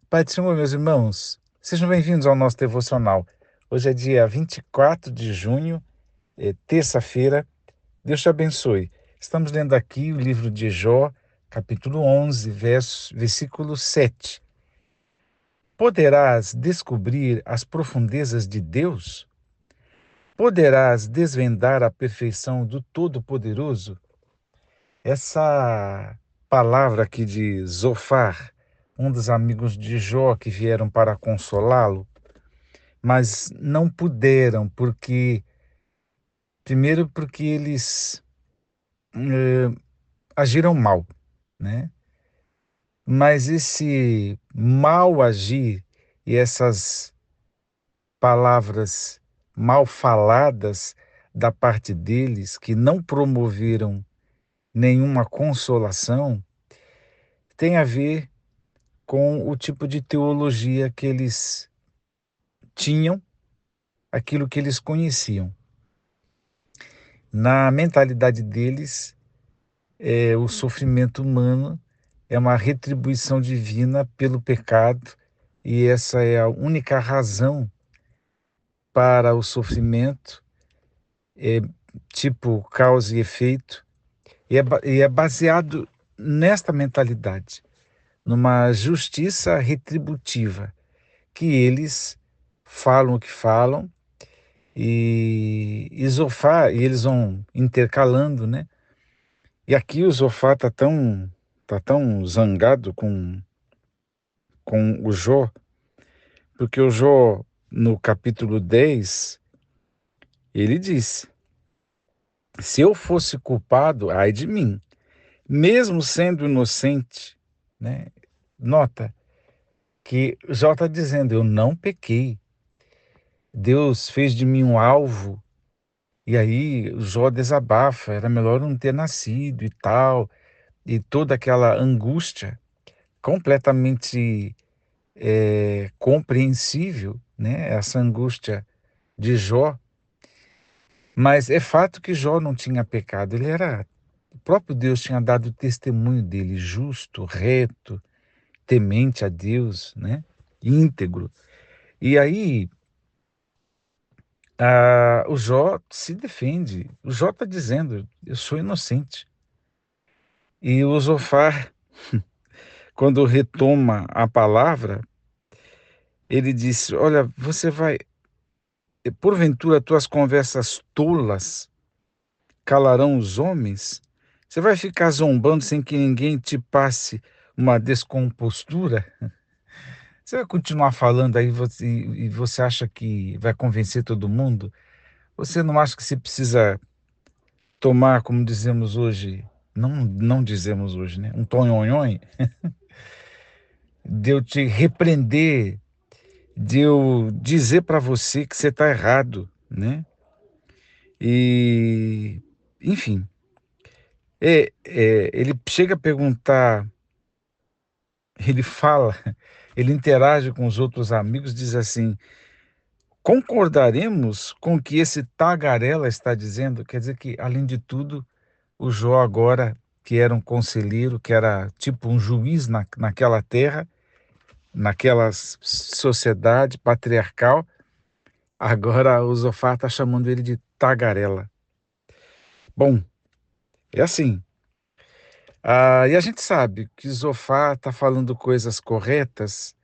Pai do Senhor, meus irmãos, sejam bem-vindos ao nosso devocional. Hoje é dia 24 de junho, terça-feira. Deus te abençoe. Estamos lendo aqui o livro de Jó, capítulo 11, versículo 7. Poderás descobrir as profundezas de Deus? Poderás desvendar a perfeição do Todo-Poderoso? Essa palavra aqui de Zofar, um dos amigos de Jó que vieram para consolá-lo, mas não puderam, primeiro porque eles agiram mal, né? Mas esse mal agir e essas palavras mal faladas da parte deles, que não promoveram nenhuma consolação, tem a ver com o tipo de teologia que eles tinham, aquilo que eles conheciam. Na mentalidade deles, o sofrimento humano é uma retribuição divina pelo pecado, e essa é a única razão para o sofrimento, é tipo causa e efeito, e é baseado nesta mentalidade, numa justiça retributiva, que eles falam o que falam, e Zofar, e eles vão intercalando, né? E aqui o Zofar tá tão zangado com o Jó, porque o Jó, no capítulo 10, ele disse: se eu fosse culpado, ai de mim, mesmo sendo inocente, né? Nota que Jó está dizendo: eu não pequei, Deus fez de mim um alvo. E aí o Jó desabafa, era melhor não ter nascido e tal, e toda aquela angústia completamente compreensível, né? Essa angústia de Jó. Mas é fato que Jó não tinha pecado, o próprio Deus tinha dado testemunho dele, justo, reto, temente a Deus, né? Íntegro. E aí o Jó se defende, o Jó está dizendo: eu sou inocente. E o Zofar, quando retoma a palavra, ele disse: olha, você vai, porventura tuas conversas tolas calarão os homens? Você vai ficar zombando sem que ninguém te passe uma descompostura? Você vai continuar falando aí e você acha que vai convencer todo mundo? Você não acha que você precisa tomar, como dizemos hoje, não dizemos hoje, né? Um tonhonhon, de eu te repreender, de eu dizer para você que você está errado, né? E, enfim, ele chega a perguntar. Ele fala, ele interage com os outros amigos, diz assim: concordaremos com o que esse tagarela está dizendo? Quer dizer que, além de tudo, o Jó agora, que era um conselheiro, que era tipo um juiz naquela terra, naquela sociedade patriarcal, agora o Zofar está chamando ele de tagarela. Bom, é assim. E a gente sabe que Zofar está falando coisas corretas,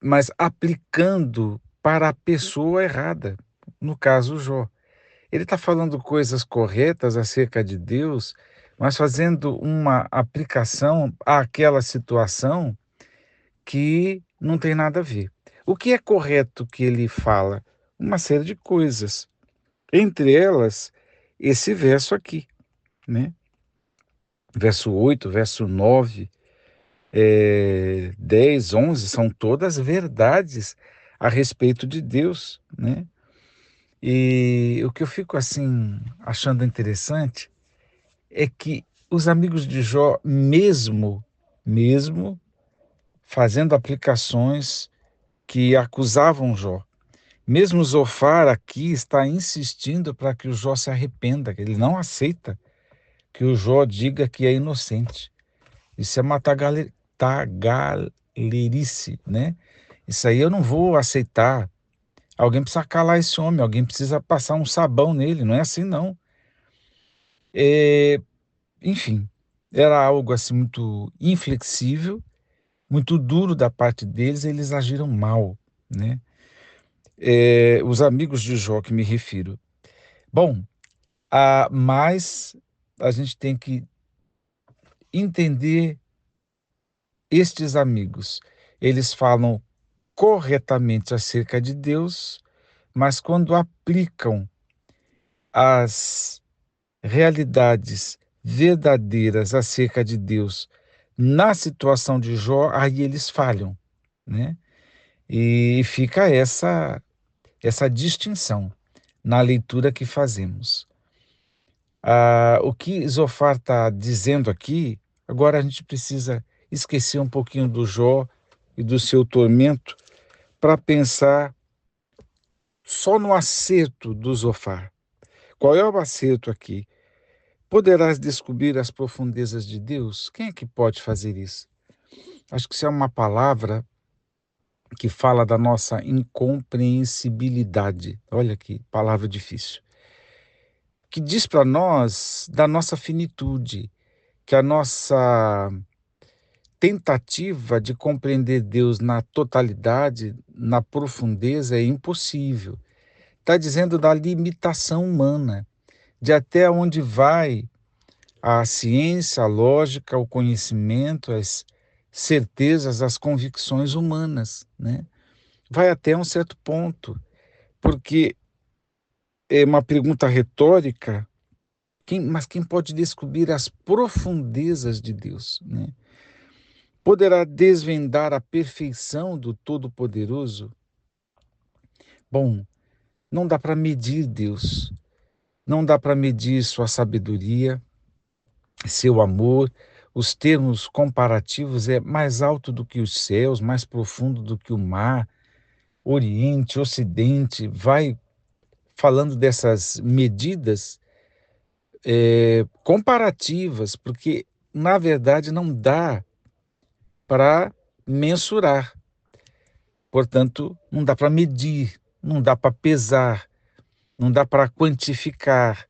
mas aplicando para a pessoa errada, no caso Jó. Ele está falando coisas corretas acerca de Deus, mas fazendo uma aplicação àquela situação que não tem nada a ver. O que é correto que ele fala? Uma série de coisas. Entre elas, esse verso aqui, né? Verso 8, verso 9, 10, 11, são todas verdades a respeito de Deus, né? E o que eu fico assim achando interessante é que os amigos de Jó, mesmo fazendo aplicações que acusavam Jó, mesmo Zofar aqui está insistindo para que o Jó se arrependa, que ele não aceita que o Jó diga que é inocente. Isso é uma tagarelice, né? Isso aí eu não vou aceitar. Alguém precisa calar esse homem, alguém precisa passar um sabão nele, não é assim não. Eh, Enfim, era algo assim muito inflexível, muito duro da parte deles, eles agiram mal, né. Os amigos de Jó que me refiro. Bom, mas a gente tem que entender estes amigos. Eles falam corretamente acerca de Deus, mas quando aplicam as realidades verdadeiras acerca de Deus na situação de Jó, aí eles falham, né. E fica essa distinção na leitura que fazemos. O que Zofar está dizendo aqui, agora a gente precisa esquecer um pouquinho do Jó e do seu tormento para pensar só no acerto do Zofar. Qual é o acerto aqui? Poderás descobrir as profundezas de Deus? Quem é que pode fazer isso? Acho que isso é uma palavra que fala da nossa incompreensibilidade. Olha que palavra difícil. Que diz para nós da nossa finitude, que a nossa tentativa de compreender Deus na totalidade, na profundeza, é impossível. Está dizendo da limitação humana, de até onde vai a ciência, a lógica, o conhecimento, as certezas, as convicções humanas, né? Vai até um certo ponto, porque é uma pergunta retórica, mas quem pode descobrir as profundezas de Deus, né? Poderá desvendar a perfeição do Todo-Poderoso? Bom, não dá para medir Deus, não dá para medir sua sabedoria, seu amor. Os termos comparativos é mais alto do que os céus, mais profundo do que o mar, Oriente, Ocidente, vai falando dessas medidas comparativas, porque na verdade não dá para mensurar, portanto, não dá para medir, não dá para pesar, não dá para quantificar,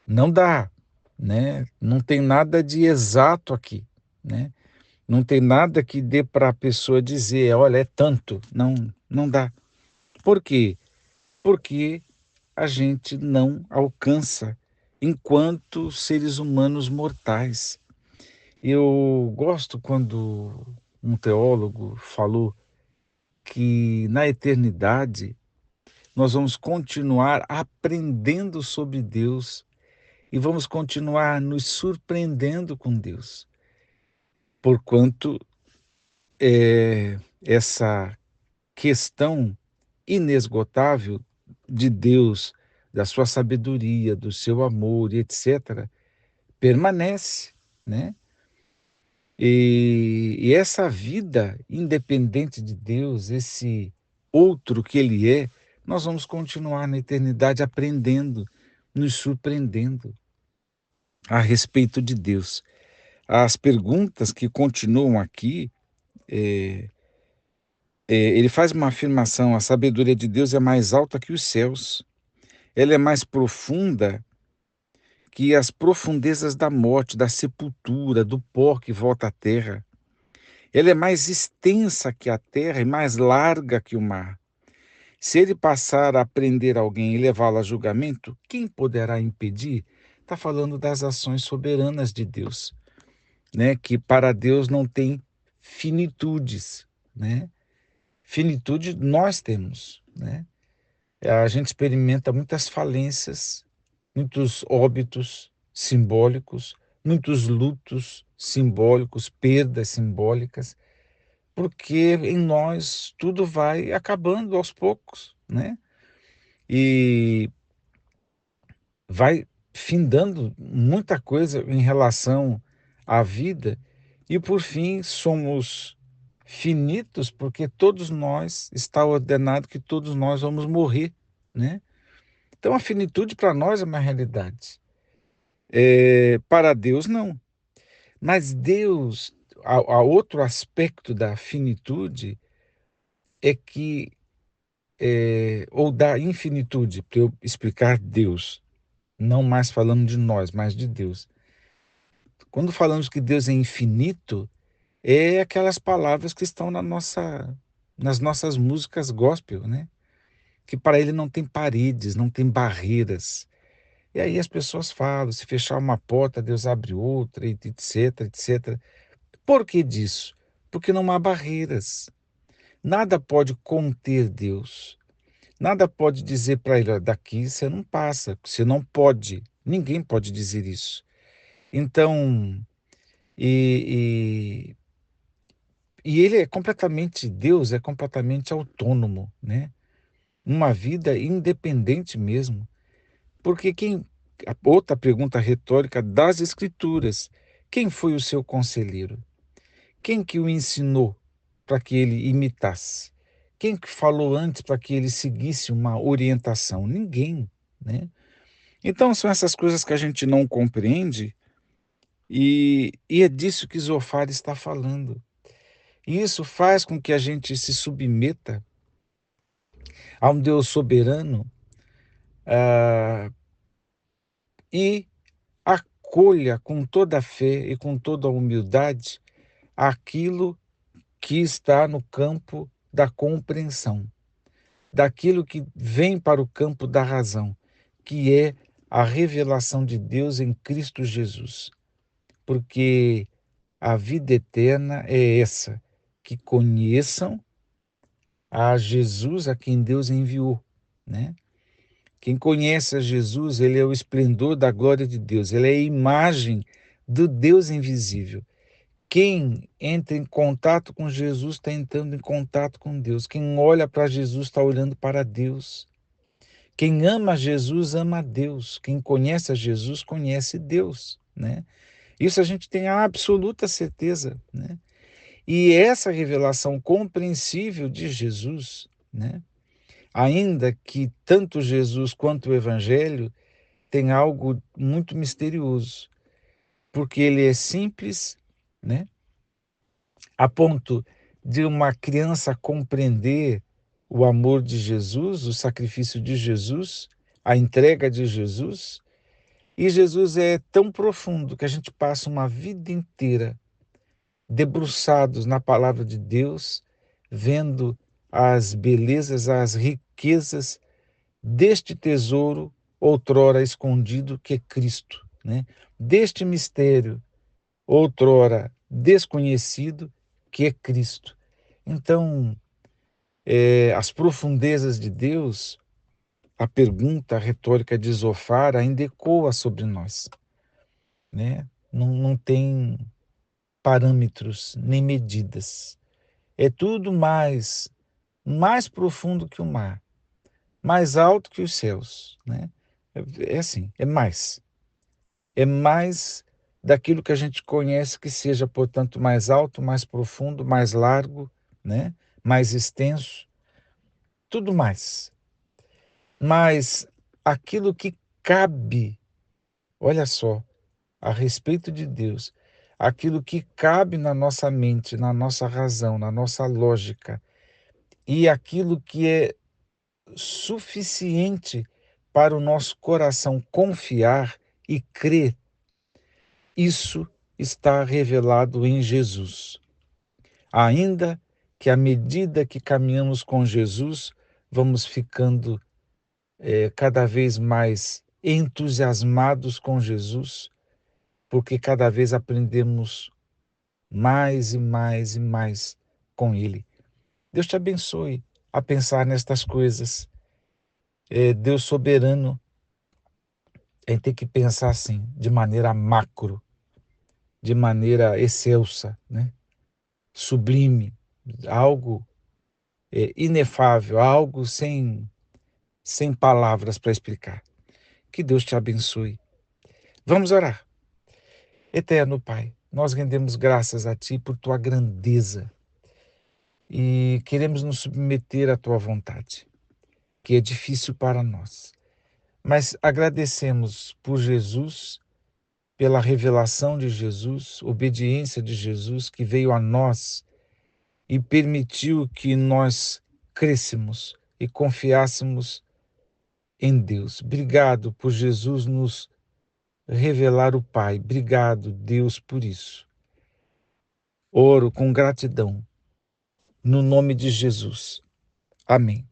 não dá, né? Não tem nada de exato aqui, né? Não tem nada que dê para a pessoa dizer, olha, é tanto. Não, não dá. Por quê? Porque a gente não alcança enquanto seres humanos mortais. Eu gosto quando um teólogo falou que na eternidade nós vamos continuar aprendendo sobre Deus e vamos continuar nos surpreendendo com Deus, porquanto essa questão inesgotável de Deus, da sua sabedoria, do seu amor e etc., permanece, né? E essa vida independente de Deus, esse outro que Ele é, nós vamos continuar na eternidade aprendendo, nos surpreendendo a respeito de Deus. As perguntas que continuam aqui, ele faz uma afirmação: a sabedoria de Deus é mais alta que os céus, ela é mais profunda que as profundezas da morte, da sepultura, do pó que volta à terra. Ela é mais extensa que a terra e mais larga que o mar. Se ele passar a prender alguém e levá-lo a julgamento, quem poderá impedir? Está falando das ações soberanas de Deus, né? Que para Deus não tem finitudes, né? Finitude nós temos, né? A gente experimenta muitas falências, muitos óbitos simbólicos, muitos lutos simbólicos, perdas simbólicas, porque em nós tudo vai acabando aos poucos, né? E vai findando muita coisa em relação à vida, e por fim somos finitos, porque todos nós, está ordenado que todos nós vamos morrer, né? Então a finitude para nós é uma realidade. Para Deus não. Mas Deus, a outro aspecto da finitude é que, ou da infinitude, para eu explicar Deus, não mais falando de nós, mas de Deus. Quando falamos que Deus é infinito, é aquelas palavras que estão nas nossas músicas gospel, né? Que para ele não tem paredes, não tem barreiras. E aí as pessoas falam, se fechar uma porta, Deus abre outra, etc, etc. Por que disso? Porque não há barreiras. Nada pode conter Deus. Nada pode dizer para ele: "Ó, daqui você não passa, você não pode." Ninguém pode dizer isso. Então, e, ele é completamente, Deus é completamente autônomo, né? Uma vida independente mesmo. Porque a outra pergunta retórica das Escrituras: quem foi o seu conselheiro? Quem que o ensinou para que ele imitasse? Quem que falou antes para que ele seguisse uma orientação? Ninguém, né? Então são essas coisas que a gente não compreende e é disso que Zofar está falando. E isso faz com que a gente se submeta a um Deus soberano, ah, e acolha com toda a fé e com toda a humildade aquilo que está no campo da compreensão, daquilo que vem para o campo da razão, que é a revelação de Deus em Cristo Jesus. Porque a vida eterna é essa, que conheçam a Jesus a quem Deus enviou, né? Quem conhece a Jesus, ele é o esplendor da glória de Deus, ele é a imagem do Deus invisível. Quem entra em contato com Jesus está entrando em contato com Deus. Quem olha para Jesus está olhando para Deus. Quem ama Jesus ama a Deus. Quem conhece a Jesus conhece Deus, né? Isso a gente tem a absoluta certeza, né? E essa revelação compreensível de Jesus, né? Ainda que tanto Jesus quanto o Evangelho tem algo muito misterioso, porque ele é simples, né? A ponto de uma criança compreender o amor de Jesus, o sacrifício de Jesus, a entrega de Jesus. E Jesus é tão profundo que a gente passa uma vida inteira debruçados na palavra de Deus, vendo as belezas, as riquezas deste tesouro outrora escondido que é Cristo, né? Deste mistério outrora desconhecido que é Cristo. Então, as profundezas de Deus, a pergunta retórica de Zofar ainda ecoa sobre nós, né? Não tem parâmetros nem medidas. É tudo mais profundo que o mar, mais alto que os céus, né? É assim, é mais. É mais daquilo que a gente conhece que seja, portanto, mais alto, mais profundo, mais largo, né? Mais extenso, tudo mais. Mas aquilo que cabe, olha só, a respeito de Deus, aquilo que cabe na nossa mente, na nossa razão, na nossa lógica, e aquilo que é suficiente para o nosso coração confiar e crer, isso está revelado em Jesus. Ainda que à medida que caminhamos com Jesus, vamos ficando cada vez mais entusiasmados com Jesus, porque cada vez aprendemos mais e mais e mais com Ele. Deus te abençoe a pensar nestas coisas. Deus soberano, a gente tem que pensar assim, de maneira macro, de maneira excelsa, né? Sublime, algo inefável, algo sem palavras para explicar. Que Deus te abençoe. Vamos orar. Eterno Pai, nós rendemos graças a Ti por Tua grandeza e queremos nos submeter à Tua vontade, que é difícil para nós. Mas agradecemos por Jesus pela revelação de Jesus, obediência de Jesus que veio a nós e permitiu que nós crescêssemos e confiássemos em Deus. Obrigado por Jesus nos revelar o Pai. Obrigado, Deus, por isso. Oro com gratidão, no nome de Jesus. Amém.